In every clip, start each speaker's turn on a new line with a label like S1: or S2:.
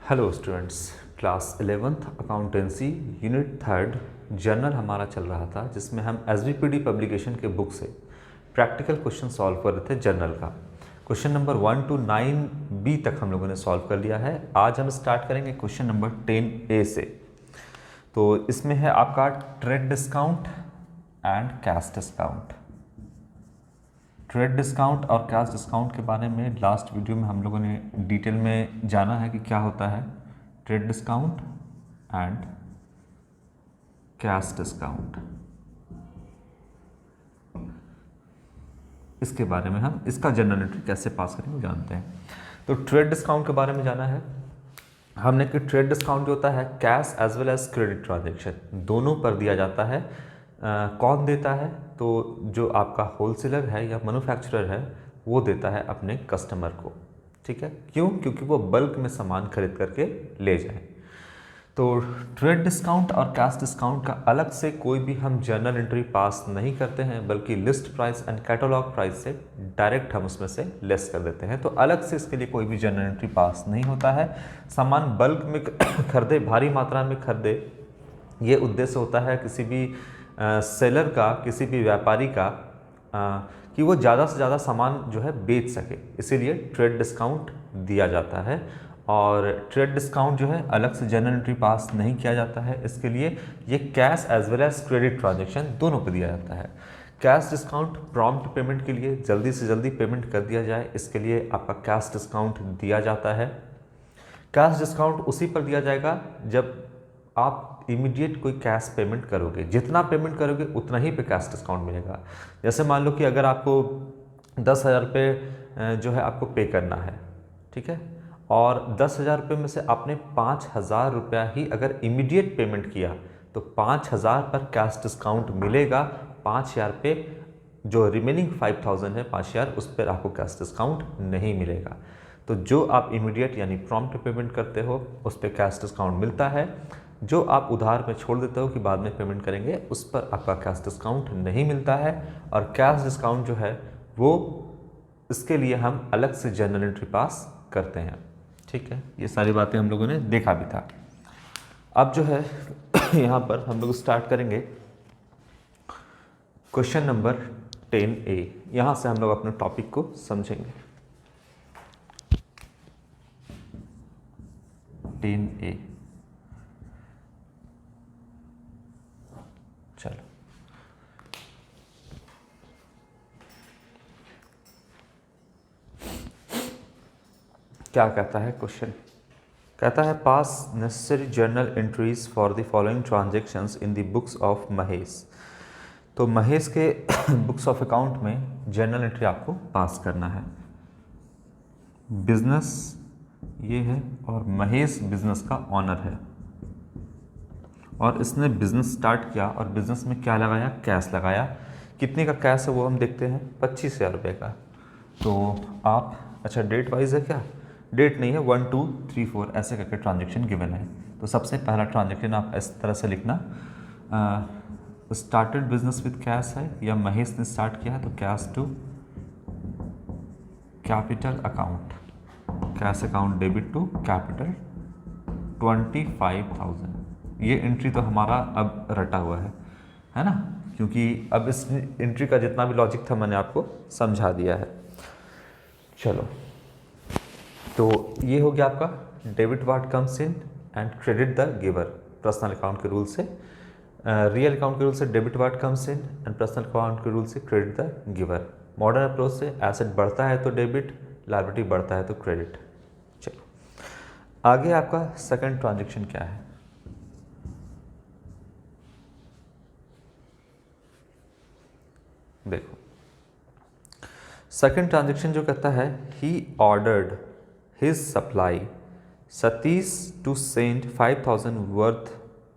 S1: Hello students, class 11th accountancy unit 3 journal हमारा चल रहा था, जिसमें हम एसबीपीडी पब्लिकेशन के बुक से प्रैक्टिकल क्वेश्चन सॉल्व कर रहे थे। जर्नल का क्वेश्चन नंबर 1 to 9B तक हम लोगों ने सॉल्व कर लिया है। आज हम स्टार्ट करेंगे क्वेश्चन नंबर 10A से। तो इसमें है आपका trade discount and cash discount. Trade discount और कैश डिस्काउंट के बारे में लास्ट वीडियो में हम लोगों ने डिटेल में जाना है कि क्या होता है trade discount and cash discount. इसके बारे में हम इसका जनरल एंट्री कैसे पास करेंगे जानते हैं। तो ट्रेड डिस्काउंट के बारे में जाना है हमने कि ट्रेड डिस्काउंट जो होता है cash as well as credit transaction दोनों पर दिया जाता है। कौन देता है? तो जो आपका होलसेलर है या मैन्युफैक्चरर है वो देता है अपने कस्टमर को। ठीक है, क्यों? क्योंकि वो बल्क में सामान खरीद करके ले जाए। तो ट्रेड डिस्काउंट और कैश डिस्काउंट का अलग से कोई भी हम जर्नल एंट्री पास नहीं करते हैं, बल्कि list price and catalogue price से डायरेक्ट हम उसमें से लेस कर देते हैं। तो अलग से इसके लिए कोई भी जर्नल एंट्री पास नहीं होता है। सामान बल्क में खरीदे, भारी मात्रा में खरीदे, ये उद्देश्य होता है किसी भी सेलर का, किसी भी व्यापारी का, कि वो ज़्यादा से ज़्यादा सामान जो है बेच सके, इसीलिए ट्रेड डिस्काउंट दिया जाता है। और ट्रेड डिस्काउंट जो है अलग से जनरल एंट्री पास नहीं किया जाता है। इसके लिए ये cash as well as credit transaction दोनों पर दिया जाता है। कैश डिस्काउंट प्रॉम्प्ट पेमेंट के लिए जल्दी से जल्दी पेमेंट कर दिया जाए, इसके लिए आपका कैश डिस्काउंट दिया जाता है। कैश डिस्काउंट उसी पर दिया जाएगा जब आप इमीडिएट कोई कैश पेमेंट करोगे। जितना पेमेंट करोगे उतना ही पे कैश डिस्काउंट मिलेगा। जैसे मान लो कि अगर आपको 10,000 रुपये जो है आपको पे करना है, ठीक है, और 10,000 रुपये में से आपने 5,000 रुपया ही अगर इमीडिएट पेमेंट किया तो 5,000 पर कैश डिस्काउंट मिलेगा। 5,000 पे जो रिमेनिंग 5,000 है, 5,000 उस पर आपको कैश डिस्काउंट नहीं मिलेगा। तो जो आप इमीडिएट यानी प्रॉम्प्ट पेमेंट करते हो उस पर कैश डिस्काउंट मिलता है। जो आप उधार में छोड़ देते हो कि बाद में पेमेंट करेंगे, उस पर आपका कैश डिस्काउंट नहीं मिलता है। और कैश डिस्काउंट जो है वो इसके लिए हम अलग से जर्नल एंट्री पास करते हैं। ठीक है, ये सारी बातें हम लोगों ने देखा भी था। अब जो है यहाँ पर हम लोग स्टार्ट करेंगे क्वेश्चन नंबर 10A। यहाँ से हम लोग अपने टॉपिक को समझेंगे। 10A, चलो क्या कहता है क्वेश्चन? कहता है पास necessary journal entries for the following transactions in the books of Mahesh. तो महेश के बुक्स ऑफ अकाउंट में जर्नल एंट्री आपको पास करना है। बिजनेस ये है और महेश बिजनेस का ऑनर है, और इसने बिजनेस स्टार्ट किया और बिजनेस में क्या लगाया? कैश लगाया। कितने का कैश है वो हम देखते हैं, 25,000 रुपये का। तो आप, अच्छा डेट वाइज है क्या? डेट नहीं है, 1 2 3 4 ऐसे करके ट्रांजेक्शन गिवन है। तो सबसे पहला ट्रांजेक्शन आप इस तरह से लिखना, स्टार्टेड बिजनेस विद कैश है या महेश ने स्टार्ट किया है, तो cash to capital account, cash account debit to capital 25,000। ये एंट्री तो हमारा अब रटा हुआ है ना, क्योंकि अब इस एंट्री का जितना भी लॉजिक था मैंने आपको समझा दिया है। चलो, तो ये हो गया आपका debit what comes in and credit the giver. Personal account के रूल से, रियल अकाउंट के रूल से debit what comes in and personal account के रूल से credit the giver. Modern approach से एसेट बढ़ता है तो डेबिट, लायबिलिटी बढ़ता है तो क्रेडिट। चलो आगे आपका सेकंड ट्रांजेक्शन क्या है? देखो, सेकंड ट्रांजेक्शन जो कहता है he ordered his supply Satish to send 5,000 worth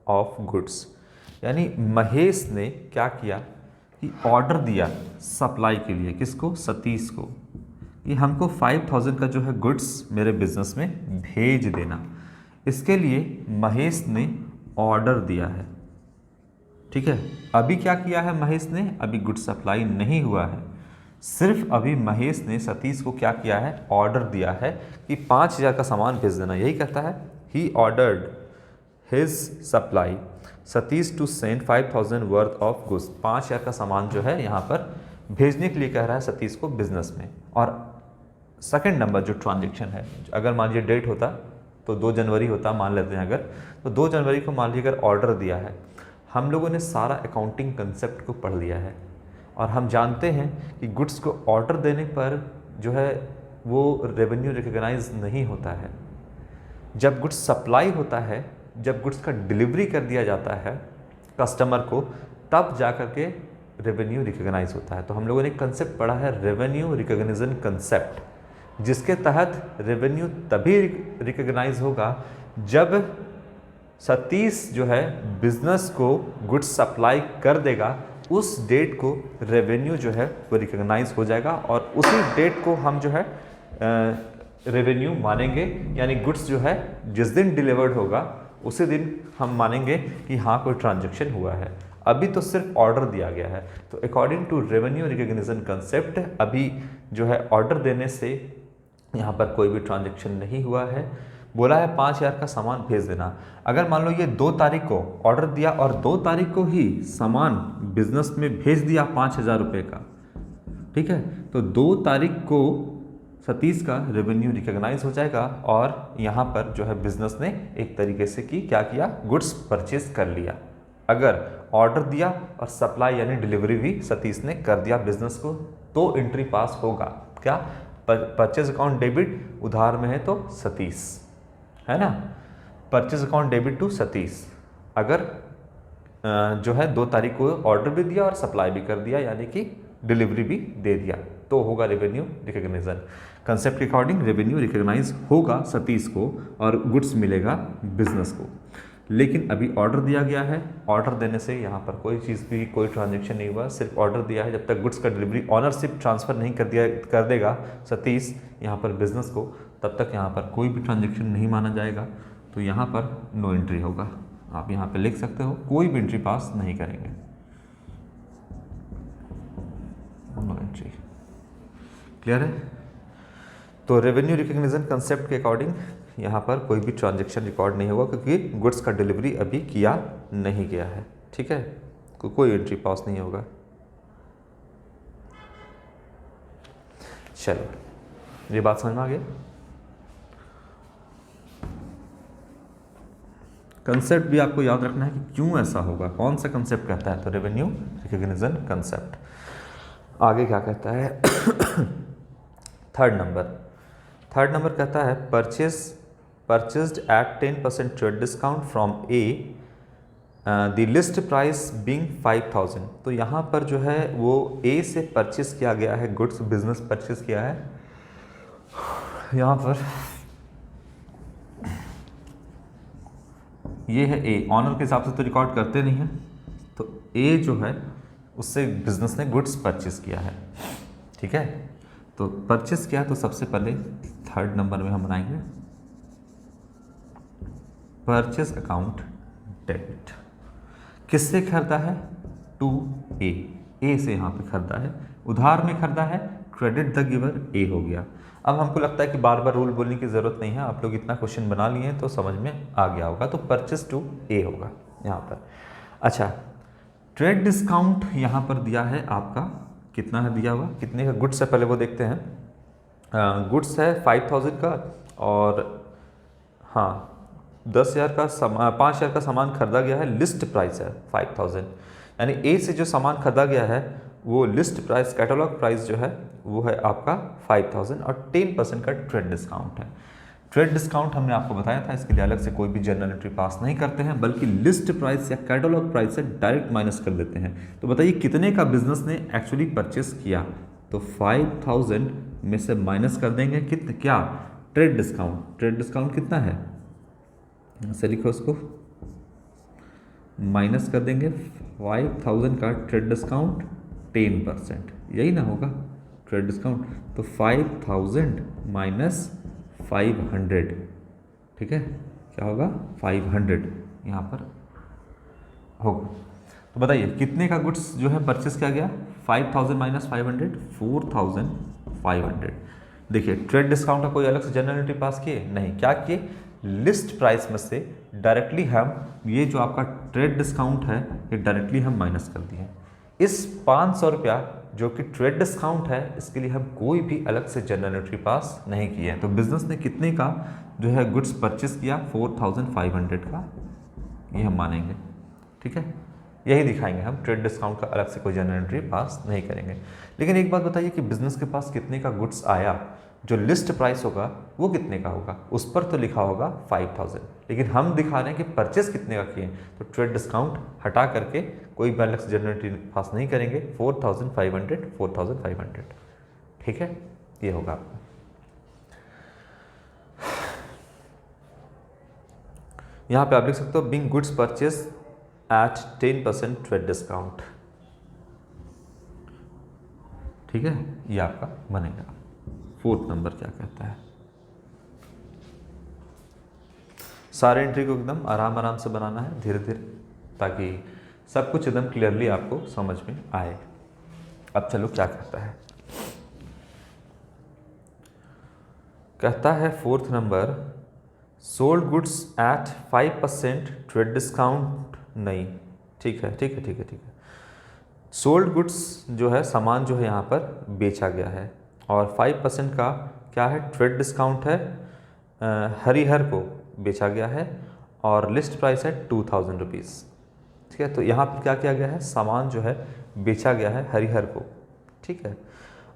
S1: of goods. यानी महेश ने क्या किया कि ऑर्डर दिया सप्लाई के लिए, किसको? सतीश को, कि हमको 5,000 का जो है गुड्स मेरे बिजनेस में भेज देना। इसके लिए महेश ने ऑर्डर दिया है। ठीक है, अभी क्या किया है महेश ने? अभी गुड सप्लाई नहीं हुआ है, सिर्फ अभी महेश ने सतीश को क्या किया है? ऑर्डर दिया है कि 5,000 का सामान भेज देना। यही कहता है he ordered his supply Satish to send 5,000 worth of goods. 5,000 का सामान जो है यहाँ पर भेजने के लिए कह रहा है सतीश को बिजनेस में। और सेकंड नंबर जो ट्रांजेक्शन है, अगर मान लीजिए डेट होता तो 2 जनवरी होता, मान लेते हैं अगर, तो 2 जनवरी को मान लीजिए अगर ऑर्डर दिया है, हम लोगों ने सारा अकाउंटिंग कंसेप्ट को पढ़ लिया है और हम जानते हैं कि गुड्स को ऑर्डर देने पर जो है वो रेवेन्यू रिकॉग्नाइज नहीं होता है। जब गुड्स सप्लाई होता है, जब गुड्स का डिलीवरी कर दिया जाता है कस्टमर को, तब जा कर के रेवेन्यू रिकॉग्नाइज होता है। तो हम लोगों ने एक कंसेप्ट पढ़ा है रेवेन्यू रिकॉग्निशन कंसेप्ट, जिसके तहत रेवेन्यू तभी रिकॉग्नाइज होगा जब सतीश जो है बिजनेस को गुड्स सप्लाई कर देगा, उस डेट को रेवेन्यू जो है वो रिकॉग्नाइज हो जाएगा और उसी डेट को हम जो है रेवेन्यू मानेंगे। यानी गुड्स जो है जिस दिन डिलीवर्ड होगा उसी दिन हम मानेंगे कि हाँ कोई ट्रांजैक्शन हुआ है। अभी तो सिर्फ ऑर्डर दिया गया है, तो according to revenue recognition concept अभी जो है ऑर्डर देने से यहाँ पर कोई भी ट्रांजैक्शन नहीं हुआ है। बोला है 5,000 का सामान भेज देना। अगर मान लो ये 2 तारीख को ऑर्डर दिया और 2 तारीख को ही सामान बिजनेस में भेज दिया 5,000 रुपये का, ठीक है, तो 2 तारीख को सतीश का रेवेन्यू रिकॉग्नाइज हो जाएगा और यहाँ पर जो है बिजनेस ने एक तरीके से क्या किया, गुड्स परचेज कर लिया। अगर ऑर्डर दिया और सप्लाई यानी डिलीवरी भी सतीश ने कर दिया बिजनेस को, तो एंट्री पास होगा। क्या? परचेज अकाउंट डेबिट, उधार में है तो सतीश, है ना, purchase account debit to Satish. अगर जो है 2 तारीख को ऑर्डर भी दिया और सप्लाई भी कर दिया यानी कि डिलीवरी भी दे दिया, तो होगा रेवेन्यू रिकॉग्निशन। कंसेप्ट के अकॉर्डिंग रेवेन्यू रिकॉग्नाइज होगा सतीश को और गुड्स मिलेगा बिजनेस को। लेकिन अभी ऑर्डर दिया गया है, ऑर्डर देने से यहाँ पर कोई चीज़ भी, कोई ट्रांजैक्शन नहीं हुआ, सिर्फ ऑर्डर दिया है। जब तक गुड्स का डिलीवरी ऑनरशिप ट्रांसफ़र नहीं कर देगा सतीश यहाँ पर बिजनेस को, तब तक यहाँ पर कोई भी ट्रांजैक्शन नहीं माना जाएगा। तो यहाँ पर नो एंट्री होगा। आप यहाँ पर लिख सकते हो, कोई भी एंट्री पास नहीं करेंगे, नो एंट्री। क्लियर है? तो रेवेन्यू रिकॉग्निशन कंसेप्ट के अकॉर्डिंग यहाँ पर कोई भी ट्रांजैक्शन रिकॉर्ड नहीं होगा क्योंकि गुड्स का डिलीवरी अभी किया नहीं गया है, ठीक है, कोई एंट्री पास नहीं होगा। चलो, ये बात समझ में आ गया। कंसेप्ट भी आपको याद रखना है कि क्यों ऐसा होगा, कौन सा कंसेप्ट कहता है, तो रेवेन्यू रिकॉग्निशन कंसेप्ट। आगे क्या कहता है? थर्ड नंबर कहता है purchased at 10% trade discount from A, the list price being 5,000। तो यहाँ पर जो है वो ए से परचेज किया गया है गुड्स, बिजनेस परचेज किया है। यहाँ पर ये है ए, ऑनर के हिसाब से तो रिकॉर्ड करते नहीं है, तो ए जो है उससे बिजनेस ने गुड्स परचेज किया है, ठीक है। तो परचेज किया तो सबसे पहले थर्ड नंबर में हम बनाएंगे परचेज अकाउंट डेबिट। किससे खरीदा है? टू ए से यहाँ पे खरीदा है, उधार में खरीदा है, क्रेडिट द गिवर ए हो गया। अब हमको लगता है कि बार बार रूल बोलने की ज़रूरत नहीं है, आप लोग इतना क्वेश्चन बना लिए हैं तो समझ में आ गया होगा। तो परचेज टू ए होगा यहाँ पर। अच्छा, ट्रेड डिस्काउंट यहाँ पर दिया है आपका, कितना है दिया हुआ, कितने का गुड्स है पहले वो देखते हैं। गुड्स है 5,000 का और हाँ 10,000 का 5,000 का सामान खरीदा गया है, लिस्ट प्राइस है 5,000, यानी ए से जो सामान खरीदा गया है वो लिस्ट प्राइस, कैटलॉग प्राइस जो है वो है आपका 5,000 और 10% का ट्रेड डिस्काउंट है। ट्रेड डिस्काउंट हमने आपको बताया था, इसके लिए अलग से कोई भी जर्नल एंट्री पास नहीं करते हैं, बल्कि लिस्ट प्राइस या कैटलॉग प्राइस से डायरेक्ट माइनस कर देते हैं। तो बताइए कितने का बिजनेस ने एक्चुअली परचेस किया, तो 5,000 में से माइनस कर देंगे कितने, क्या, ट्रेड डिस्काउंट। ट्रेड डिस्काउंट कितना है, से लिखो उसको, माइनस कर देंगे 5,000 का ट्रेड डिस्काउंट 10%, यही ना होगा ट्रेड डिस्काउंट। तो 5,000 माइनस 500, ठीक है, क्या होगा 500 यहाँ पर होगा। तो बताइए कितने का गुड्स जो है परचेस किया गया, 5,000 माइनस 500, 4,500। देखिए ट्रेड डिस्काउंट का कोई अलग से जनरल एंट्री पास किए नहीं, क्या किए, लिस्ट प्राइस में से डायरेक्टली हम ये जो आपका ट्रेड डिस्काउंट है ये डायरेक्टली हम माइनस कर दिए। इस 500 रुपया जो कि ट्रेड डिस्काउंट है इसके लिए हम कोई भी अलग से जनरल एंट्री पास नहीं किए हैं। तो बिजनेस ने कितने का जो है गुड्स परचेस किया, 4500 का, ये हम मानेंगे। ठीक है, यही दिखाएंगे हम, ट्रेड डिस्काउंट का अलग से कोई जनरल एंट्री पास नहीं करेंगे। लेकिन एक बात बताइए कि बिजनेस के पास कितने का गुड्स आया, जो लिस्ट प्राइस होगा वो कितने का होगा, उस पर तो लिखा होगा 5000, लेकिन हम दिखा रहे हैं कि परचेस कितने का किए। तो ट्रेड डिस्काउंट हटा करके कोई भी अलग से जनरल एंट्री पास नहीं करेंगे, 4500। ठीक है, ये होगा आपका। यहाँ पे आप लिख सकते हो being goods purchase at 10% trade discount. ठीक है, ये आपका बनेगा। 4th नंबर क्या कहता है, सारे एंट्री को एकदम आराम आराम से बनाना है, धीरे धीरे, ताकि सब कुछ एकदम क्लियरली आपको समझ में आए। अब चलो क्या कहता है, कहता है 4th number, sold goods at 5% trade discount नहीं। ठीक है। सोल्ड गुड्स जो है, सामान जो है यहाँ पर बेचा गया है, और 5% का क्या है, ट्रेड डिस्काउंट है, हरिहर को बेचा गया है, और लिस्ट प्राइस है 2000 रुपीज़। ठीक है, तो यहाँ पर क्या किया गया है, सामान जो है बेचा गया है हरिहर को। ठीक है,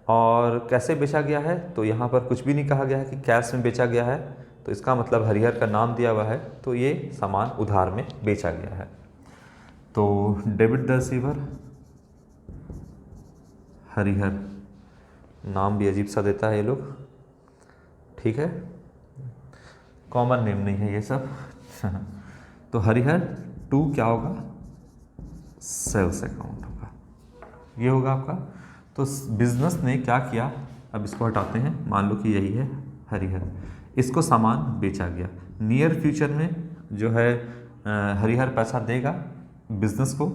S1: और कैसे बेचा गया है, तो यहाँ पर कुछ भी नहीं कहा गया है कि कैश में बेचा गया है, तो इसका मतलब हरिहर का नाम दिया हुआ है, तो ये सामान उधार में बेचा गया है। तो डेबिट द रिसीवर, हरिहर, नाम भी अजीब सा देता है ये लोग। ठीक है, कॉमन नेम नहीं है ये सब। तो हरिहर टू क्या होगा, सेल्स अकाउंट होगा, ये होगा आपका। तो बिजनेस ने क्या किया, अब इसको हटाते हैं, मान लो कि यही है हरिहर, इसको सामान बेचा गया। नियर फ्यूचर में जो है हरिहर पैसा देगा बिजनेस को,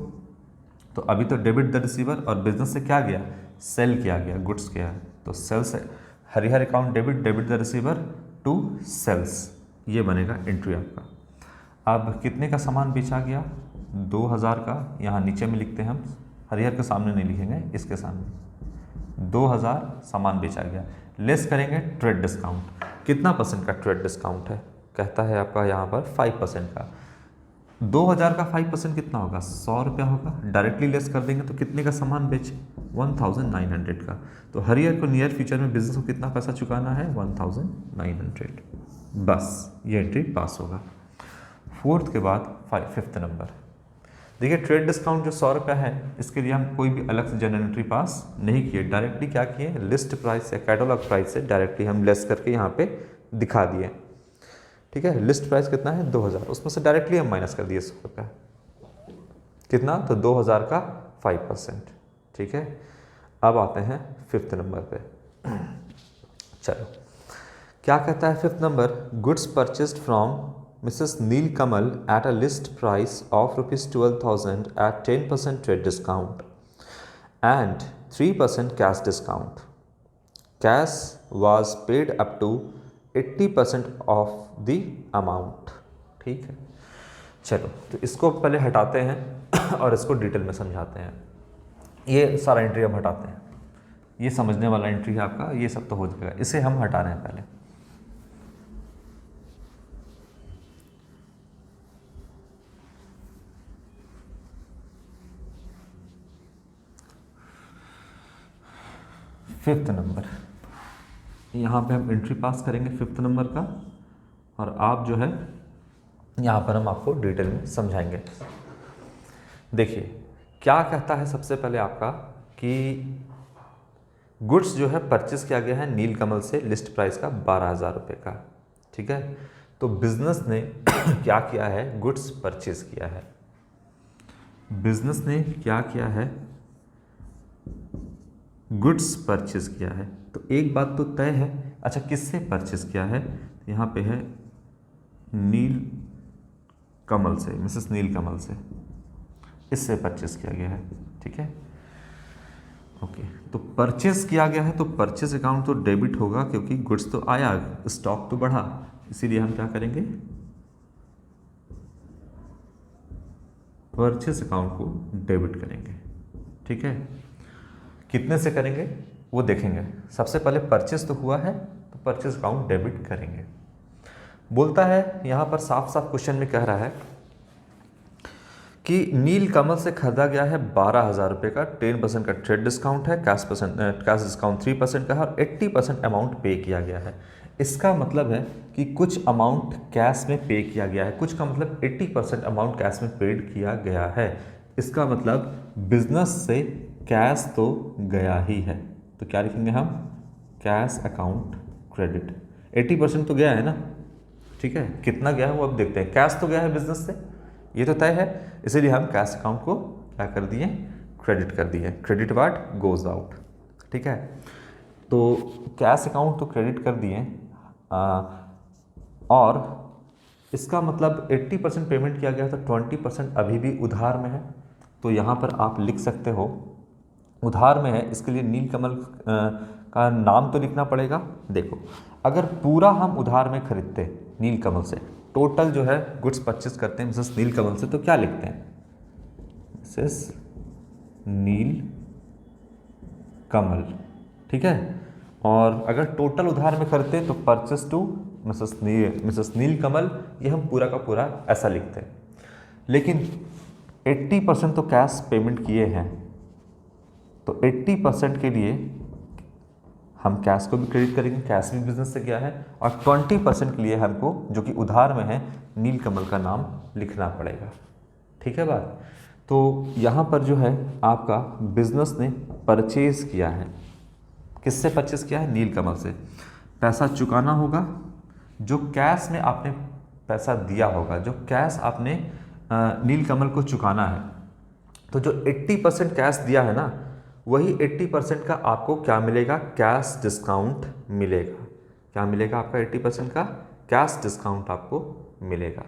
S1: तो अभी तो डेबिट द रिसीवर, और बिजनेस से क्या गया, सेल किया गया, गुड्स किया, तो sales, Harihar account debit the receiver to sales, ये बनेगा एंट्री आपका। अब कितने का सामान बेचा गया, 2000 का, यहाँ नीचे में लिखते हैं हम, हरिहर के सामने नहीं लिखेंगे, इसके सामने 2000 सामान बेचा गया, लेस करेंगे ट्रेड डिस्काउंट। कितना % का ट्रेड डिस्काउंट है, कहता है आपका यहाँ पर 5% का। 2000 का 5% कितना होगा, 100 रुपया होगा, डायरेक्टली लेस कर देंगे तो कितने का सामान बेचे, 1900 का। तो हरिहर को नियर फ्यूचर में बिजनेस को कितना पैसा चुकाना है, 1900, बस ये एंट्री पास होगा। 4th के बाद 5th नंबर, देखिए ट्रेड डिस्काउंट जो 100 रुपया है, इसके लिए हम कोई भी अलग से जनरल एंट्री पास नहीं किए, डायरेक्टली क्या किए, लिस्ट प्राइस या कैटलॉग प्राइस से डायरेक्टली हम लेस करके यहाँ पे दिखा दिए। ठीक है, लिस्ट प्राइस कितना है, 2000, उसमें से डायरेक्टली हम माइनस कर दिए 100 रुपया, कितना, तो 2000 का 5%। ठीक है, अब आते हैं 5th नंबर पे। चलो क्या कहता है 5th number, goods purchased from Mrs. Neil Kamal at a list price of ₹12,000 at 10% trade discount and 3% cash discount. Cash was paid up to 80% of the amount. ठीक है, चलो तो इसको पहले हटाते हैं और इसको डिटेल में समझाते हैं। ये सारा एंट्री हम हटाते हैं, ये समझने वाला एंट्री है आपका, ये सब तो हो जाएगा, इसे हम हटा रहे हैं पहले। फिफ्थ नंबर, यहाँ पे हम एंट्री पास करेंगे 5th नंबर का, और आप जो है यहाँ पर हम आपको डिटेल में समझाएंगे। देखिए क्या कहता है, सबसे पहले आपका कि गुड्स जो है परचेस किया गया है नील कमल से, लिस्ट प्राइस का 12,000 रुपये का। ठीक है, तो बिजनेस ने क्या किया है, गुड्स परचेस किया है, बिजनेस ने क्या किया है, गुड्स परचेस किया है। तो एक बात तो तय है, अच्छा किससे परचेस किया है, यहाँ पे है नील कमल से, मिसेस नील कमल से, इससे परचेस किया गया है। ठीक है, ओके, तो परचेस किया गया है तो परचेस अकाउंट तो डेबिट होगा, क्योंकि गुड्स तो आया, स्टॉक तो बढ़ा, इसीलिए हम क्या करेंगे, परचेस अकाउंट को डेबिट करेंगे। ठीक है, कितने से करेंगे वो देखेंगे। सबसे पहले परचेस तो हुआ है तो परचेस अकाउंट डेबिट करेंगे। बोलता है यहाँ पर साफ साफ क्वेश्चन में कह रहा है कि नील कमल से खरीदा गया है 12,000 रुपये का, 10% का ट्रेड डिस्काउंट है, कैश डिस्काउंट 3% का है और 80% अमाउंट पे किया गया है। इसका मतलब है कि कुछ अमाउंट कैश में पे किया गया है, कुछ का मतलब 80% अमाउंट कैश में पेड किया गया है। इसका मतलब बिजनेस से कैश तो गया ही है, तो क्या लिखेंगे हम, कैश अकाउंट क्रेडिट। 80% तो गया है ना, ठीक है, कितना गया है वो अब देखते हैं। कैश तो गया है बिजनेस से, ये तो तय है, इसीलिए हम कैश अकाउंट को क्या कर दिए, क्रेडिट कर दिए। Credit what goes out. ठीक है, तो कैश अकाउंट तो क्रेडिट कर दिए और इसका मतलब 80% पेमेंट किया गया, तो 20% अभी भी उधार में है। तो यहाँ पर आप लिख सकते हो उधार में है, इसके लिए नीलकमल का नाम तो लिखना पड़ेगा। देखो, अगर पूरा हम उधार में खरीदते नीलकमल से, टोटल जो है गुड्स परचेस करते हैं मिसेस नीलकमल से, तो क्या लिखते हैं, मिसेस नीलकमल। ठीक है, और अगर टोटल उधार में खरीदते हैं तो परचेस टू मिसेस नीलकमल, ये हम पूरा का पूरा ऐसा लिखते हैं। लेकिन 80% तो कैश पेमेंट किए हैं, तो 80% के लिए हम कैश को भी क्रेडिट करेंगे, कैश भी बिजनेस से गया है, और 20% के लिए हमको जो कि उधार में है नीलकमल का नाम लिखना पड़ेगा। ठीक है बात। तो यहाँ पर जो है आपका बिजनेस ने परचेज किया है, किससे परचेज किया है, नीलकमल से। पैसा चुकाना होगा, जो कैश में आपने पैसा दिया होगा, जो कैश आपने नीलकमल को चुकाना है, तो जो 80% कैश दिया है ना, वही 80% का आपको क्या मिलेगा, कैश डिस्काउंट मिलेगा। क्या मिलेगा आपका, 80% का कैश डिस्काउंट आपको मिलेगा।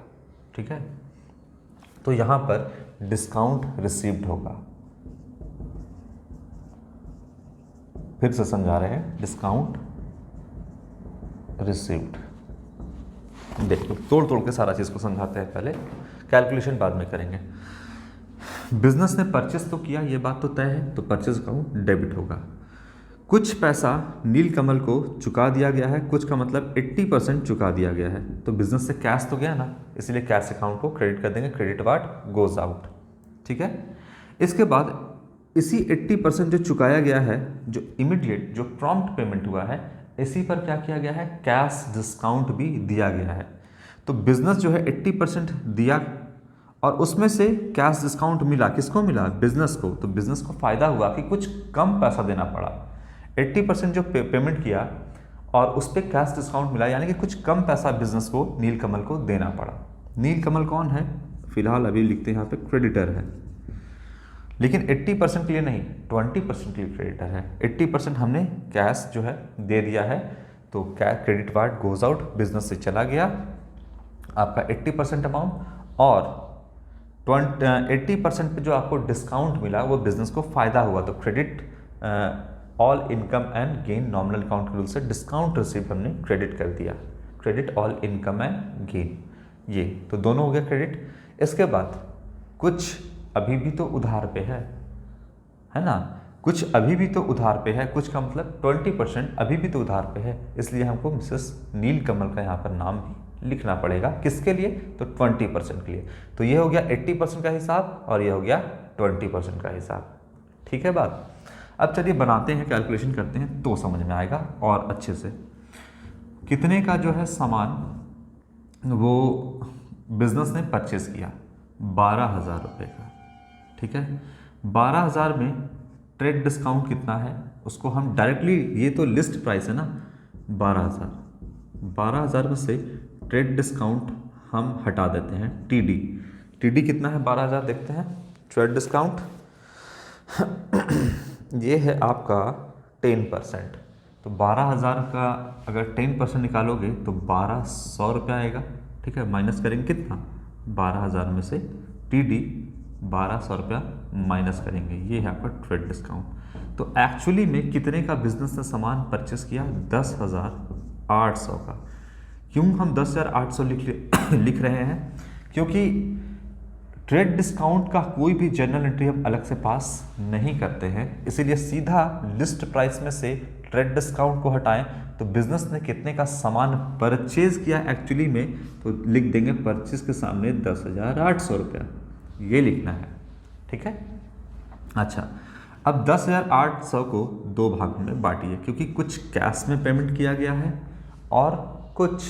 S1: ठीक है, तो यहाँ पर डिस्काउंट रिसीव्ड होगा। फिर से समझा रहे हैं, डिस्काउंट रिसीव्ड। देखो तोड़ तोड़ के सारा चीज़ को समझाते हैं, पहले कैलकुलेशन बाद में करेंगे। बिजनेस ने परचेस तो किया, ये बात तो तय है, तो परचेस अकाउंट डेबिट होगा। कुछ पैसा नीलकमल को चुका दिया गया है, कुछ का मतलब 80% चुका दिया गया है, तो बिजनेस से कैश तो गया ना, इसलिए कैश अकाउंट को क्रेडिट कर देंगे, क्रेडिट व्हाट गोज आउट। ठीक है, इसके बाद इसी 80% जो चुकाया गया है, जो इमीडिएट जो प्रॉम्प्ट पेमेंट हुआ है, इसी पर क्या किया गया है, कैश डिस्काउंट भी दिया गया है। तो बिजनेस जो है 80% दिया और उसमें से कैश डिस्काउंट मिला, किसको मिला, बिजनेस को। तो बिजनेस को फ़ायदा हुआ कि कुछ कम पैसा देना पड़ा। 80% जो पेमेंट किया और उस पर कैश डिस्काउंट मिला, यानी कि कुछ कम पैसा बिजनेस को नीलकमल को देना पड़ा। नीलकमल कौन है, फिलहाल अभी लिखते हैं यहाँ पे क्रेडिटर है, लेकिन 80% के लिए नहीं, 20% के लिए क्रेडिटर है। 80% हमने कैश जो है दे दिया है, तो क्या credit ward goes out, business से चला गया आपका 80% अमाउंट, और 80% पे जो आपको डिस्काउंट मिला वो बिजनेस को फायदा हुआ, तो credit all income and gain nominal account rule से डिस्काउंट रिसीव हमने क्रेडिट कर दिया, credit all income and gain, ये तो दोनों हो गया क्रेडिट। इसके बाद कुछ अभी भी तो उधार पे है ना, कुछ अभी भी तो उधार पे है, कुछ का मतलब 20% अभी भी तो उधार पे है, इसलिए हमको मिसेस नीलकमल का यहाँ पर नाम भी लिखना पड़ेगा। किसके लिए, तो 20% के लिए। तो ये हो गया 80% का हिसाब और ये हो गया 20% का हिसाब। ठीक है बात। अब चलिए बनाते हैं, कैलकुलेशन करते हैं तो समझ में आएगा और अच्छे से। कितने का जो है सामान वो बिजनेस ने परचेज किया, 12,000 रुपये का। ठीक है, 12,000 में ट्रेड डिस्काउंट कितना है, उसको हम डायरेक्टली, ये तो लिस्ट प्राइस है ना 12,000 में से ट्रेड डिस्काउंट हम हटा देते हैं, टीडी कितना है 12,000 देखते हैं। ट्रेड डिस्काउंट ये है आपका 10%, तो 12,000 का अगर 10% निकालोगे तो 1,200 रुपया आएगा। ठीक है, माइनस करेंगे कितना, 12,000 में से टीडी 1,200 रुपया माइनस करेंगे, ये है आपका ट्रेड डिस्काउंट। तो एक्चुअली में कितने का बिजनेस ने सामान परचेस किया, 10,800 का। क्यों हम 10,800 लिख रहे हैं? क्योंकि ट्रेड डिस्काउंट का कोई भी जर्नल एंट्री हम अलग से पास नहीं करते हैं, इसीलिए सीधा लिस्ट प्राइस में से ट्रेड डिस्काउंट को हटाएं तो बिजनेस ने कितने का सामान परचेज किया एक्चुअली में, तो लिख देंगे परचेज के सामने 10,800 रुपया, ये लिखना है। ठीक है। अच्छा, अब 10,800 को दो भागों में बांटिए, क्योंकि कुछ कैश में पेमेंट किया गया है और कुछ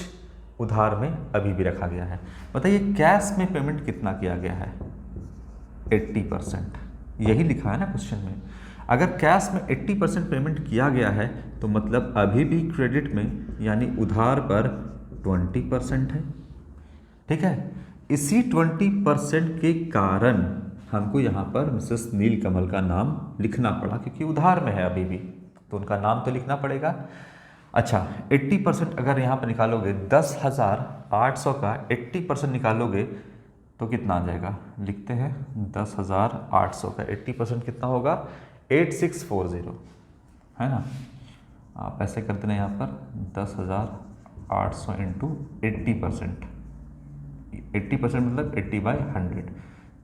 S1: उधार में अभी भी रखा गया है। बताइए कैश में पेमेंट कितना किया गया है? 80%, यही लिखा है ना क्वेश्चन में। अगर कैश में 80% पेमेंट किया गया है तो मतलब अभी भी क्रेडिट में यानी उधार पर 20% है। ठीक है। इसी 20% के कारण हमको यहाँ पर मिसेस नीलकमल का नाम लिखना पड़ा, क्योंकि उधार में है अभी भी, तो उनका नाम तो लिखना पड़ेगा। अच्छा, 80% अगर यहाँ पर निकालोगे, 10,800 का 80% निकालोगे तो कितना आ जाएगा? लिखते हैं 10,800 का 80% कितना होगा? 8640, है ना। आप ऐसे करते हैं यहाँ पर 10,800 इंटू 80%, 80% मतलब 80/100,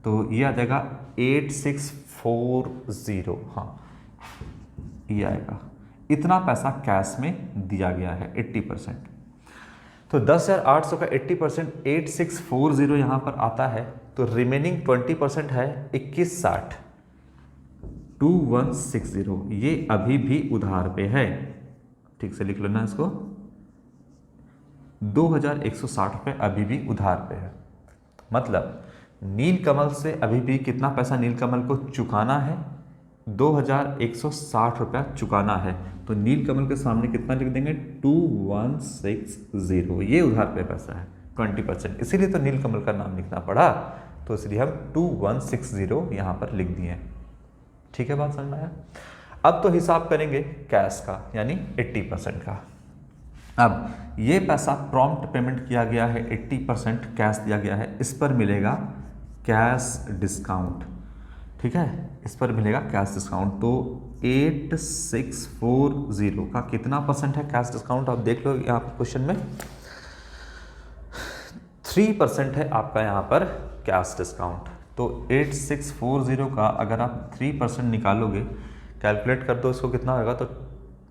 S1: तो ये आ जाएगा 8640। हाँ, ये आएगा। इतना पैसा कैश में दिया गया है 80%। तो 10,800 का 80% 8640 यहाँ पर आता है, तो रिमेनिंग 20% है 2160, 2160, ये अभी भी उधार पे है। ठीक से लिख लेना इसको, 2,160 रुपये अभी भी उधार पे है। मतलब नीलकमल से अभी भी कितना पैसा नीलकमल को चुकाना है? 2,160 रुपया चुकाना है। तो नीलकमल के सामने कितना लिख देंगे? 2160, ये उधार पे पैसा है 20%, इसीलिए तो नीलकमल का नाम लिखना पड़ा, तो इसलिए हम 2160 यहाँ पर लिख दिए। ठीक है, बात समझ में आया? अब तो हिसाब करेंगे कैश का, यानी 80% का। अब ये पैसा प्रॉम्प्ट पेमेंट किया गया है, 80% कैश दिया गया है, इस पर मिलेगा कैश डिस्काउंट। ठीक है, इस पर मिलेगा कैश डिस्काउंट। तो 8640 का कितना परसेंट है कैश डिस्काउंट? आप देख लो यहाँ पर क्वेश्चन में 3% है आपका यहाँ पर कैश डिस्काउंट। तो 8640 का अगर आप 3% निकालोगे, कैलकुलेट कर दो इसको कितना होगा, तो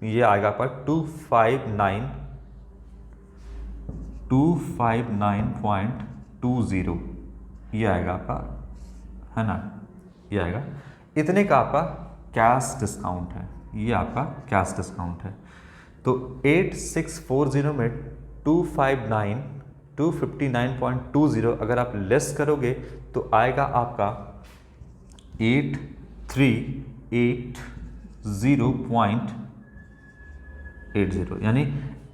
S1: ये आएगा आपका 259.20, ये आएगा आपका, है ना, ये आएगा। इतने का आपका कैश डिस्काउंट है, ये आपका कैश डिस्काउंट है। तो 8640 में 259.20 अगर आप लेस करोगे तो आएगा आपका 8380.80, यानी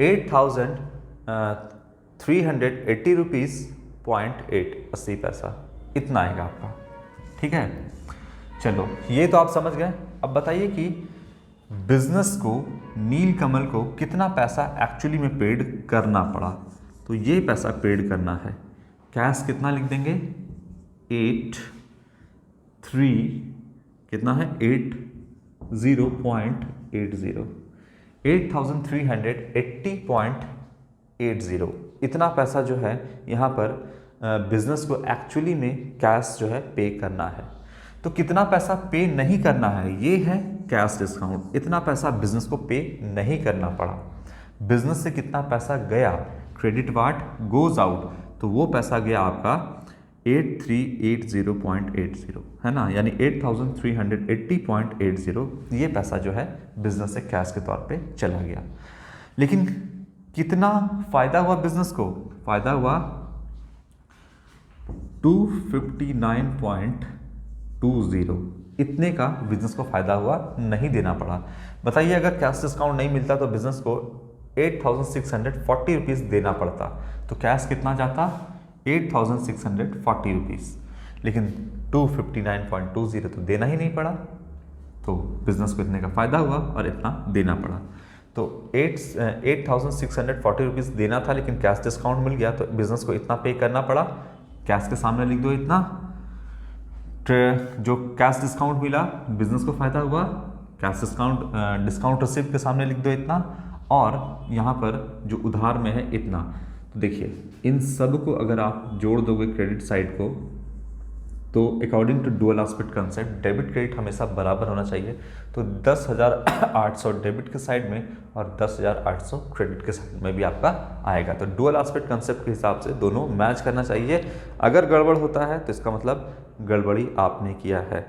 S1: 8,380 रुपीज़ 80 पैसा, इतना आएगा आपका। ठीक है, चलो ये तो आप समझ गए। अब बताइए कि बिजनेस को, नीलकमल को कितना पैसा एक्चुअली में पेड करना पड़ा। तो ये पैसा पेड करना है, कैश कितना लिख देंगे? 8,380.80, इतना पैसा जो है यहाँ पर बिजनेस को एक्चुअली में कैश जो है पे करना है। तो कितना पैसा पे नहीं करना है, ये है कैश डिस्काउंट। इतना पैसा बिजनेस को पे नहीं करना पड़ा। बिजनेस से कितना पैसा गया? क्रेडिट वाट गोज आउट, तो वो पैसा गया आपका 8380.80, है ना, यानी 8380.80, ये पैसा जो है बिजनेस से कैश के तौर पे चला गया। लेकिन कितना फ़ायदा हुआ बिजनेस को? फ़ायदा हुआ 259.20, इतने का बिजनेस को फ़ायदा हुआ, नहीं देना पड़ा। बताइए अगर कैश डिस्काउंट नहीं मिलता तो बिजनेस को 8,640 रुपीज़ देना पड़ता, तो कैश कितना जाता? 8,640 रुपीज़, लेकिन 259.20 तो देना ही नहीं पड़ा, तो बिजनेस को इतने का फ़ायदा हुआ और इतना देना पड़ा। तो 8,640 रुपीज़ देना था, लेकिन कैश डिस्काउंट मिल गया तो बिजनेस को इतना पे करना पड़ा। कैश के सामने लिख दो इतना, जो कैश डिस्काउंट मिला बिजनेस को फ़ायदा हुआ, कैश डिस्काउंट रिसिप्ट के सामने लिख दो इतना, और यहाँ पर जो उधार में है इतना। तो देखिए इन सब को अगर आप जोड़ दोगे क्रेडिट साइड को, तो according to dual aspect concept debit credit हमेशा बराबर होना चाहिए। तो 10,800 डेबिट के साइड में और 10,800 क्रेडिट के साइड में भी आपका आएगा। तो डुअल एस्पेक्ट कंसेप्ट के हिसाब से दोनों मैच करना चाहिए। अगर गड़बड़ होता है तो इसका मतलब गड़बड़ी आपने किया है।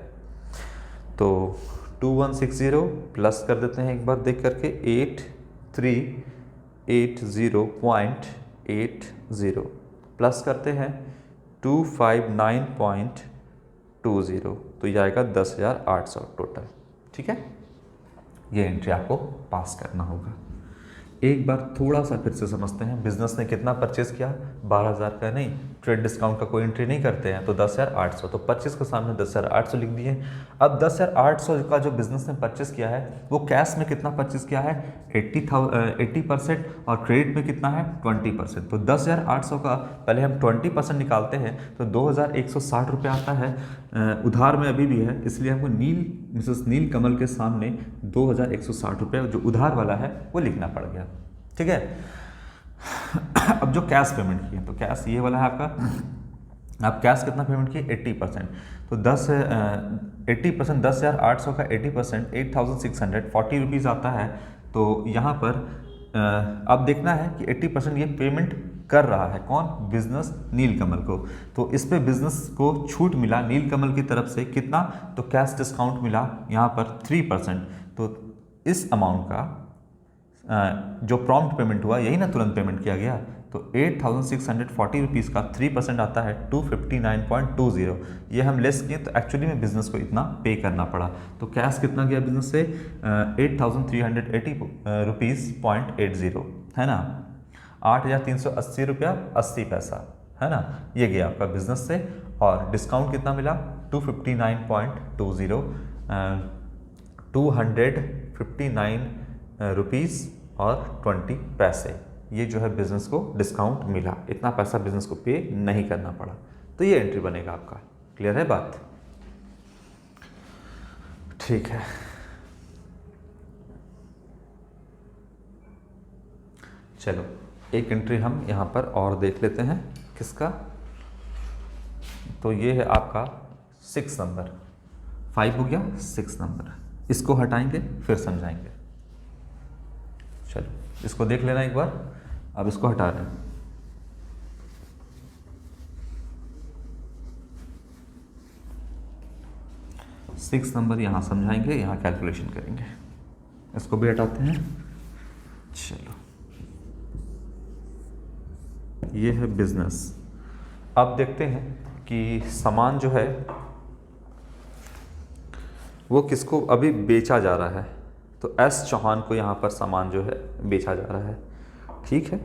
S1: तो 2160 प्लस कर देते हैं एक बार देख करके 8380.80 प्लस करते हैं 259.20, तो ये आएगा 10,800 टोटल। ठीक है, ये एंट्री आपको पास करना होगा। एक बार थोड़ा सा फिर से समझते हैं, बिजनेस ने कितना परचेज किया, 12,000 का नहीं, ट्रेड डिस्काउंट का कोई एंट्री नहीं करते हैं तो 10,800, तो 25 के सामने 10,800 लिख दिए। अब 10,800 का जो बिजनेस ने परचेज किया है वो कैश में कितना परचेज किया है, 80% और क्रेडिट में कितना है 20%। तो 10,800 का पहले हम 20% निकालते हैं तो 2,160 रुपये आता है। उधार में अभी भी है, इसलिए हमको मिसेस नील कमल के सामने 2,160 रुपये जो उधार वाला है वो लिखना पड़ गया। ठीक है, अब जो कैश पेमेंट किए तो कैश ये वाला है आपका, आप कैश कितना पेमेंट किए 80%, तो 80% 10,800 का 80% 8,640 रुपीज़ आता है। तो यहाँ पर अब देखना है कि 80% ये पेमेंट कर रहा है कौन, बिजनेस नीलकमल को। तो इस पे बिजनेस को छूट मिला नीलकमल की तरफ से कितना, तो कैश डिस्काउंट मिला यहाँ पर 3%। तो इस अमाउंट का जो प्रॉम्प्ट पेमेंट हुआ यही ना तुरंत पेमेंट किया गया, तो 8,640 रुपीज़ का 3% आता है 259.20। ये हम लेस किए तो एक्चुअली में बिजनेस को इतना पे करना पड़ा। तो कैश कितना गया बिजनेस से 8,380 रुपीज़ .80 है ना, 8,380 रुपया 80 पैसा है ना, ये गया आपका बिजनेस से। और डिस्काउंट कितना मिला 259.20, 259 रुपीज़ और 20 पैसे, ये जो है बिजनेस को डिस्काउंट मिला, इतना पैसा बिजनेस को पे नहीं करना पड़ा। तो ये एंट्री बनेगा आपका। क्लियर है बात? ठीक है, चलो एक एंट्री हम यहाँ पर और देख लेते हैं, किसका, तो ये है आपका 6 नंबर, 5 हो गया 6 नंबर, इसको हटाएंगे फिर समझाएंगे। चलो इसको देख लेना एक बार, अब इसको हटा रहे हैं। सिक्स नंबर यहाँ समझाएंगे, यहाँ कैलकुलेशन करेंगे, इसको भी हटाते हैं। चलो ये है बिजनेस। अब देखते हैं कि सामान जो है वो किसको अभी बेचा जा रहा है, तो एस चौहान को यहाँ पर सामान जो है बेचा जा रहा है। ठीक है,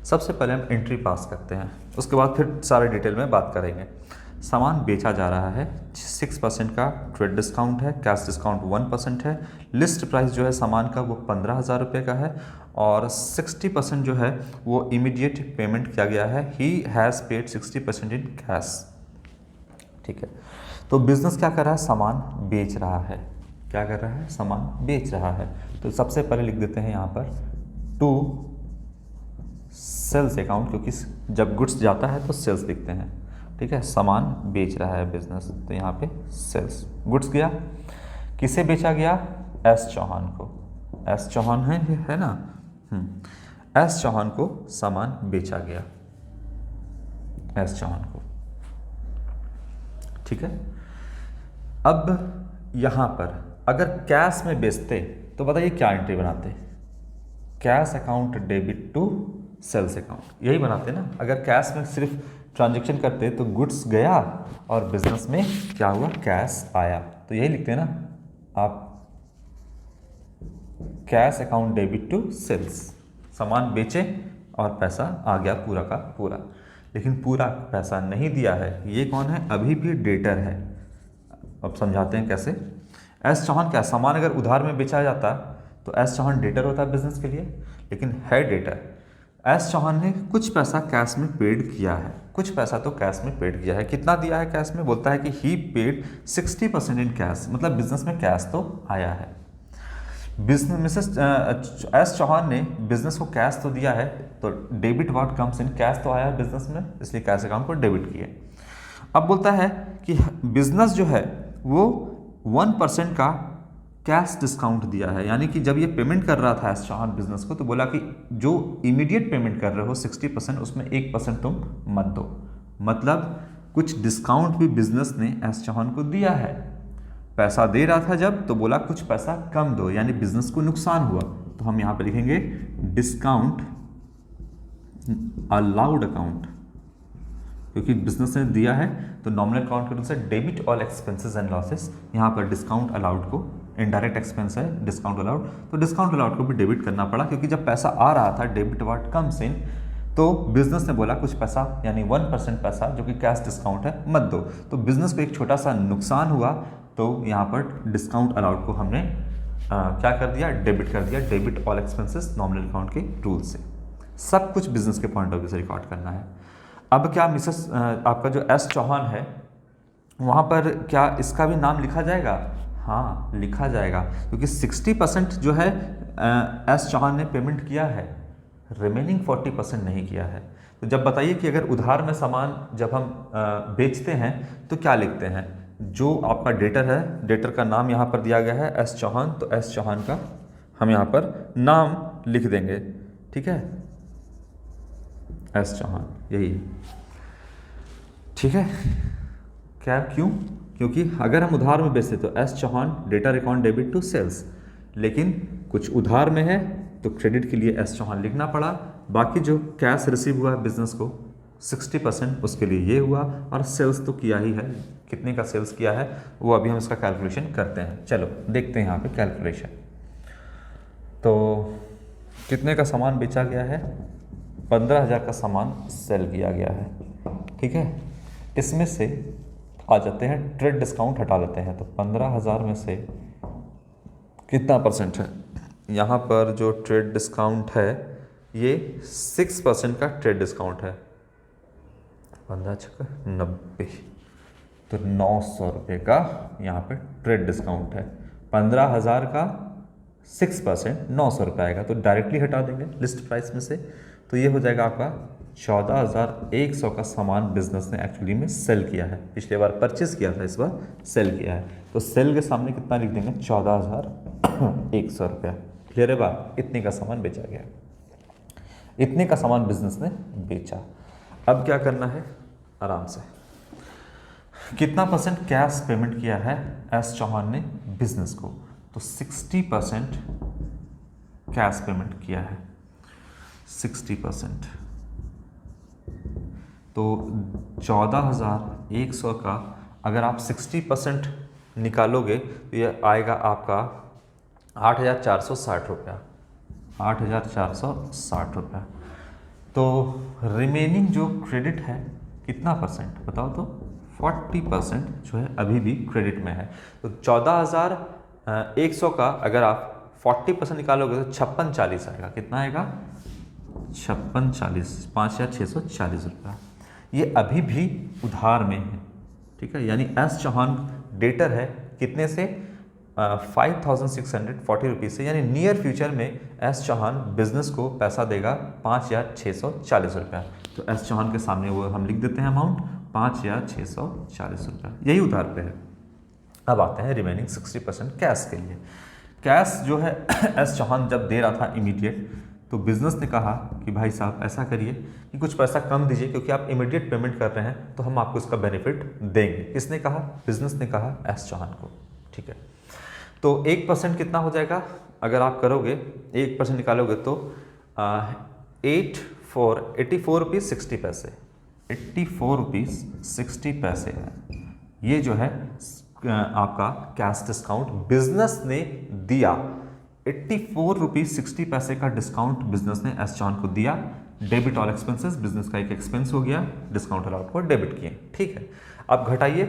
S1: सबसे पहले हम एंट्री पास करते हैं, उसके बाद फिर सारे डिटेल में बात करेंगे। सामान बेचा जा रहा है, 6% का ट्रेड डिस्काउंट है, कैश डिस्काउंट 1% है, लिस्ट प्राइस जो है सामान का वो 15,000 रुपये का है, और 60% जो है वो इमीडिएट पेमेंट किया गया है। He has paid 60% in cash. ठीक है, तो बिजनेस क्या कर रहा है, सामान बेच रहा है। क्या कर रहा है, सामान बेच रहा है। तो सबसे पहले लिख देते हैं यहाँ पर टू सेल्स अकाउंट, क्योंकि जब गुड्स जाता है तो सेल्स लिखते हैं। ठीक है, सामान बेच रहा है बिजनेस, तो यहाँ पे सेल्स, गुड्स गया, किसे बेचा गया, एस चौहान को। एस चौहान है ना, एस चौहान को सामान बेचा गया, एस चौहान को। ठीक है, अब यहाँ पर अगर कैश में बेचते तो बताइए क्या एंट्री बनाते, cash account debit to sales account, यही बनाते ना। अगर कैश में सिर्फ ट्रांजैक्शन करते तो गुड्स गया और बिजनेस में क्या हुआ, कैश आया, तो यही लिखते हैं ना आप, cash account debit to sales, सामान बेचे और पैसा आ गया पूरा का पूरा। लेकिन पूरा पैसा नहीं दिया है, ये कौन है, अभी भी डेटर है। अब समझाते हैं कैसे। एस चौहान क्या, सामान अगर उधार में बेचा जाता तो एस चौहान डेटर होता है बिजनेस के लिए, लेकिन है डेटर। एस चौहान ने कुछ पैसा कैश में पेड किया है, कुछ पैसा तो कैश में पेड किया है। कितना दिया है कैश में, बोलता है कि ही पेड 60% इन कैश, मतलब बिजनेस में कैश तो आया है। बिजनेस मिसेस एस चौहान ने बिजनेस को कैश तो दिया है, तो debit what comes in, cash तो आया है बिजनेस में, इसलिए कैश अकाउंट को डेबिट किए। अब बोलता है कि बिजनेस जो है वो 1% का कैश डिस्काउंट दिया है, यानी कि जब ये पेमेंट कर रहा था एस चौहान बिजनेस को, तो बोला कि जो इमीडिएट पेमेंट कर रहे हो 60%, उसमें 1% तुम मत दो। मतलब कुछ डिस्काउंट भी बिजनेस ने एस चौहान को दिया है। पैसा दे रहा था जब, तो बोला कुछ पैसा कम दो, यानी बिजनेस को नुकसान हुआ, तो हम यहां पे लिखेंगे डिस्काउंट अलाउड अकाउंट, क्योंकि बिजनेस ने दिया है तो नॉमिनल अकाउंट के रूल से debit all expenses and losses, यहाँ पर डिस्काउंट अलाउड को, इनडायरेक्ट एक्सपेंस है डिस्काउंट अलाउड, तो डिस्काउंट अलाउड को भी डेबिट करना पड़ा, क्योंकि जब पैसा आ रहा था डेबिट व्हाट कम्स इन, तो बिजनेस ने बोला कुछ पैसा यानी 1% पैसा जो कि कैश डिस्काउंट है मत दो, तो बिजनेस को एक छोटा सा नुकसान हुआ, तो यहाँ पर डिस्काउंट अलाउड को हमने क्या कर दिया, डेबिट कर दिया, debit all expenses nominal account के रूल से। सब कुछ बिजनेस के पॉइंट ऑफ व्यू से रिकॉर्ड करना है। अब क्या मिसेस आपका जो एस चौहान है वहाँ पर क्या इसका भी नाम लिखा जाएगा? हाँ लिखा जाएगा, क्योंकि 60% जो है एस चौहान ने पेमेंट किया है, रिमेनिंग 40% नहीं किया है। तो जब बताइए कि अगर उधार में सामान जब हम बेचते हैं तो क्या लिखते हैं? जो आपका डेटर है, डेटर का नाम यहाँ पर दिया गया है एस चौहान, तो एस चौहान का हम यहाँ पर नाम लिख देंगे, ठीक है, एस चौहान, यही ठीक है। क्या क्यों? क्योंकि अगर हम उधार में बेचते तो S Chauhan debtor account debit to sales, लेकिन कुछ उधार में है तो क्रेडिट के लिए एस चौहान लिखना पड़ा। बाकी जो कैश रिसीव हुआ है बिजनेस को 60% उसके लिए ये हुआ, और सेल्स तो किया ही है, कितने का सेल्स किया है वो अभी हम इसका कैलकुलेशन करते हैं। चलो देखते हैं यहाँ पे कैलकुलेशन। तो कितने का सामान बेचा गया है? 15,000 का सामान सेल किया गया है, ठीक है। इसमें से आ जाते हैं ट्रेड डिस्काउंट हटा लेते हैं, तो 15,000 में से कितना परसेंट है? यहाँ पर जो ट्रेड डिस्काउंट है ये 6% का ट्रेड डिस्काउंट है, 15 छक्का 90, तो 900 रुपये का यहाँ पे ट्रेड डिस्काउंट है। 15,000 का 6% 900 रुपये आएगा, तो डायरेक्टली हटा देंगे लिस्ट प्राइस में से, तो ये हो जाएगा आपका 14,100 का सामान बिजनेस ने एक्चुअली में सेल किया है। पिछले बार परचेज किया था, इस बार सेल किया है, तो सेल के सामने कितना लिख देंगे? 14,100 रुपया। क्लियर है बात? इतने का सामान बेचा गया, इतने का सामान बिजनेस ने बेचा। अब क्या करना है? आराम से, कितना परसेंट कैश पेमेंट किया है एस चौहान ने बिजनेस को? तो 60% कैश पेमेंट किया है, 60%, तो 14,100 का अगर आप 60% निकालोगे तो ये आएगा आपका 8,460 रुपया, 8,460 रुपया। तो रिमेनिंग जो क्रेडिट है कितना परसेंट बताओ तो? 40% जो है अभी भी क्रेडिट में है। तो 14,100 का अगर आप 40% निकालोगे तो 5640 आएगा। कितना आएगा? 5640, 5,640 रुपया। ये अभी भी उधार में है, ठीक है। यानी एस चौहान डेटर है कितने से? 5,640 रुपीज़ से, यानी नियर फ्यूचर में एस चौहान बिजनेस को पैसा देगा 5,640 रुपया। तो एस चौहान के सामने वो हम लिख देते हैं अमाउंट 5,640 रुपया, यही उधार पे है। अब आते हैं रिमेनिंग 60% कैश के लिए। कैश जो है एस चौहान जब दे रहा था इमीडिएट, तो बिजनेस ने कहा कि भाई साहब ऐसा करिए कि कुछ पैसा कम दीजिए, क्योंकि आप इमीडिएट पेमेंट कर रहे हैं तो हम आपको इसका बेनिफिट देंगे। किसने कहा? बिजनेस ने कहा एस चौहान को, ठीक है। तो 1% कितना हो जाएगा? अगर आप करोगे 1% निकालोगे तो 84 रुपीज़ 60 पैसे, 84 रुपीज़ 60 पैसे है। ये जो है आपका कैश डिस्काउंट बिजनेस ने दिया। 84 रुपीज़ 60 पैसे का डिस्काउंट बिजनेस ने एस चौहान को दिया। डेबिट ऑल एक्सपेंसेस, बिजनेस का एक एक्सपेंस हो गया, डिस्काउंट अलाउड को डेबिट किए, ठीक है। अब घटाइए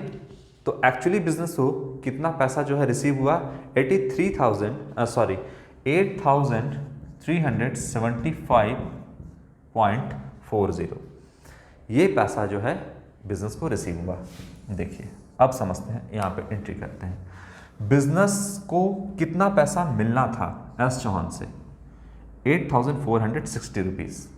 S1: तो एक्चुअली बिजनेस को कितना पैसा जो है रिसीव हुआ? 8,375.40 ये पैसा जो है बिजनेस को रिसीव हुआ। देखिए अब समझते हैं, यहाँ पे एंट्री करते हैं। बिजनेस को कितना पैसा मिलना था एस चौहान से, 8,460 रुपीज़।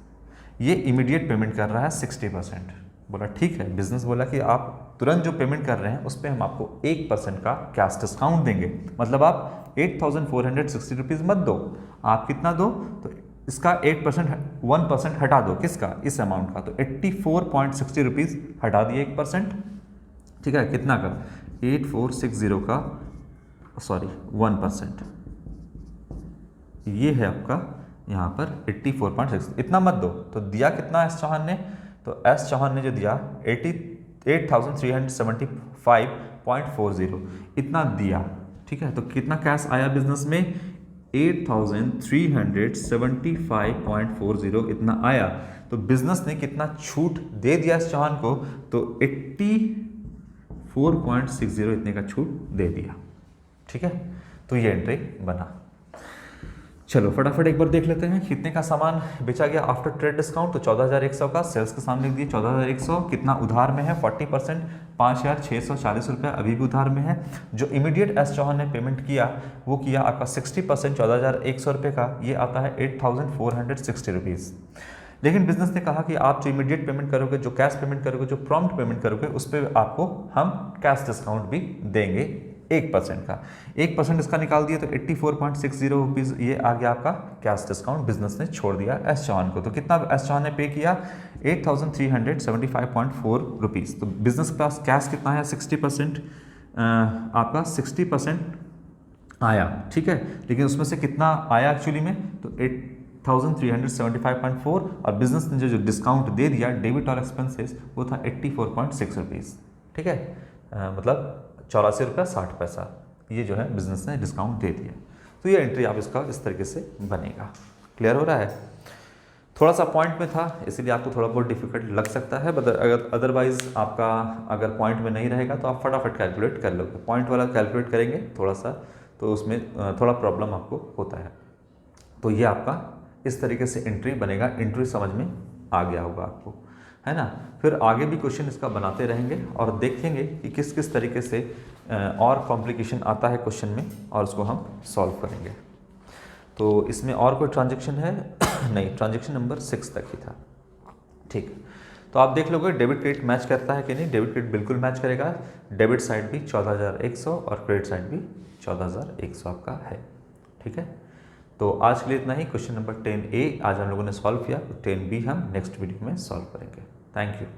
S1: ये इमीडिएट पेमेंट कर रहा है 60%। बोला ठीक है, बिजनेस बोला कि आप तुरंत जो पेमेंट कर रहे हैं उस पर हम आपको 1% का कैश डिस्काउंट देंगे। मतलब आप 8,460 रुपीज़ मत दो, आप कितना दो, तो इसका 1% हटा दो, किसका, इस अमाउंट का, तो 84.60 रुपीज़ हटा दिए 1%। ठीक है, कितना का, 8460 का, सॉरी 1%, ये है आपका यहाँ पर 84.6। इतना मत दो, तो दिया कितना एस चौहान ने, तो एस चौहान ने जो दिया 8,375.40 इतना दिया। ठीक है, तो कितना कैश आया बिजनेस में, 8,375.40 इतना आया। तो बिजनेस ने कितना छूट दे दिया इस चौहान को, तो 84.60 इतने का छूट दे दिया। ठीक है, तो ये एंट्री बना। चलो फटाफट एक बार देख लेते हैं कितने का सामान बेचा गया आफ्टर ट्रेड डिस्काउंट। तो 14,100 का सेल्स के सामने लिख दिए 14,100। कितना उधार में है, 40%, 5,640 रुपये अभी भी उधार में है। जो इमीडिएट एस चौहान ने पेमेंट किया वो किया आपका 60%, 14,100 रुपये का, ये आता है 8,460 रुपीज़। लेकिन बिजनेस ने कहा कि आप जो इमीडिएट पेमेंट करोगे, जो कैश पेमेंट करोगे, जो प्रॉम्प्ट पेमेंट करोगे, उस पर आपको हम कैश डिस्काउंट भी देंगे 1% का। 1% इसका निकाल दिया तो 84.60 रुपीज़ ये आ गया आपका कैश डिस्काउंट, बिजनेस ने छोड़ दिया एस चौहान को। तो कितना एस चौहान ने पे किया, 8,375.4 रुपीज़। तो बिजनेस के पास कैश कितना है, 60%, आपका 60% आया। ठीक है, लेकिन उसमें से कितना आया एक्चुअली में, तो 8,375.4, और बिजनेस ने जो डिस्काउंट दे दिया डेबिट और एक्सपेंसेस वो था 84.6 रुपीज़। ठीक है, मतलब 84 रुपया 60 पैसा, ये जो है बिजनेस ने डिस्काउंट दे दिया। तो ये एंट्री आप इसका इस तरीके से बनेगा। क्लियर हो रहा है, थोड़ा सा पॉइंट में था इसीलिए आपको थोड़ा बहुत डिफिकल्ट लग सकता है, बट अगर अदरवाइज आपका अगर पॉइंट में नहीं रहेगा तो आप फटाफट कैलकुलेट कर लोगे। पॉइंट वाला कैलकुलेट करेंगे थोड़ा सा तो उसमें थोड़ा प्रॉब्लम आपको होता है। तो ये आपका इस तरीके से एंट्री बनेगा। एंट्री समझ में आ गया होगा आपको, है ना। फिर आगे भी क्वेश्चन इसका बनाते रहेंगे और देखेंगे कि किस किस तरीके से और कॉम्प्लिकेशन आता है क्वेश्चन में, और उसको हम सॉल्व करेंगे। तो इसमें और कोई ट्रांजेक्शन है नहीं, ट्रांजेक्शन नंबर 6 तक ही था। ठीक, तो आप देख लोगे डेबिट क्रेडिट मैच करता है कि नहीं। डेबिट क्रेडिट बिल्कुल मैच करेगा, डेबिट साइड भी 14,100 और क्रेडिट साइड भी 14,100 आपका है। ठीक है, तो आज के लिए इतना ही। क्वेश्चन नंबर 10A आज हम लोगों ने सॉल्व किया, 10B हम नेक्स्ट वीडियो में सॉल्व करेंगे। Thank you.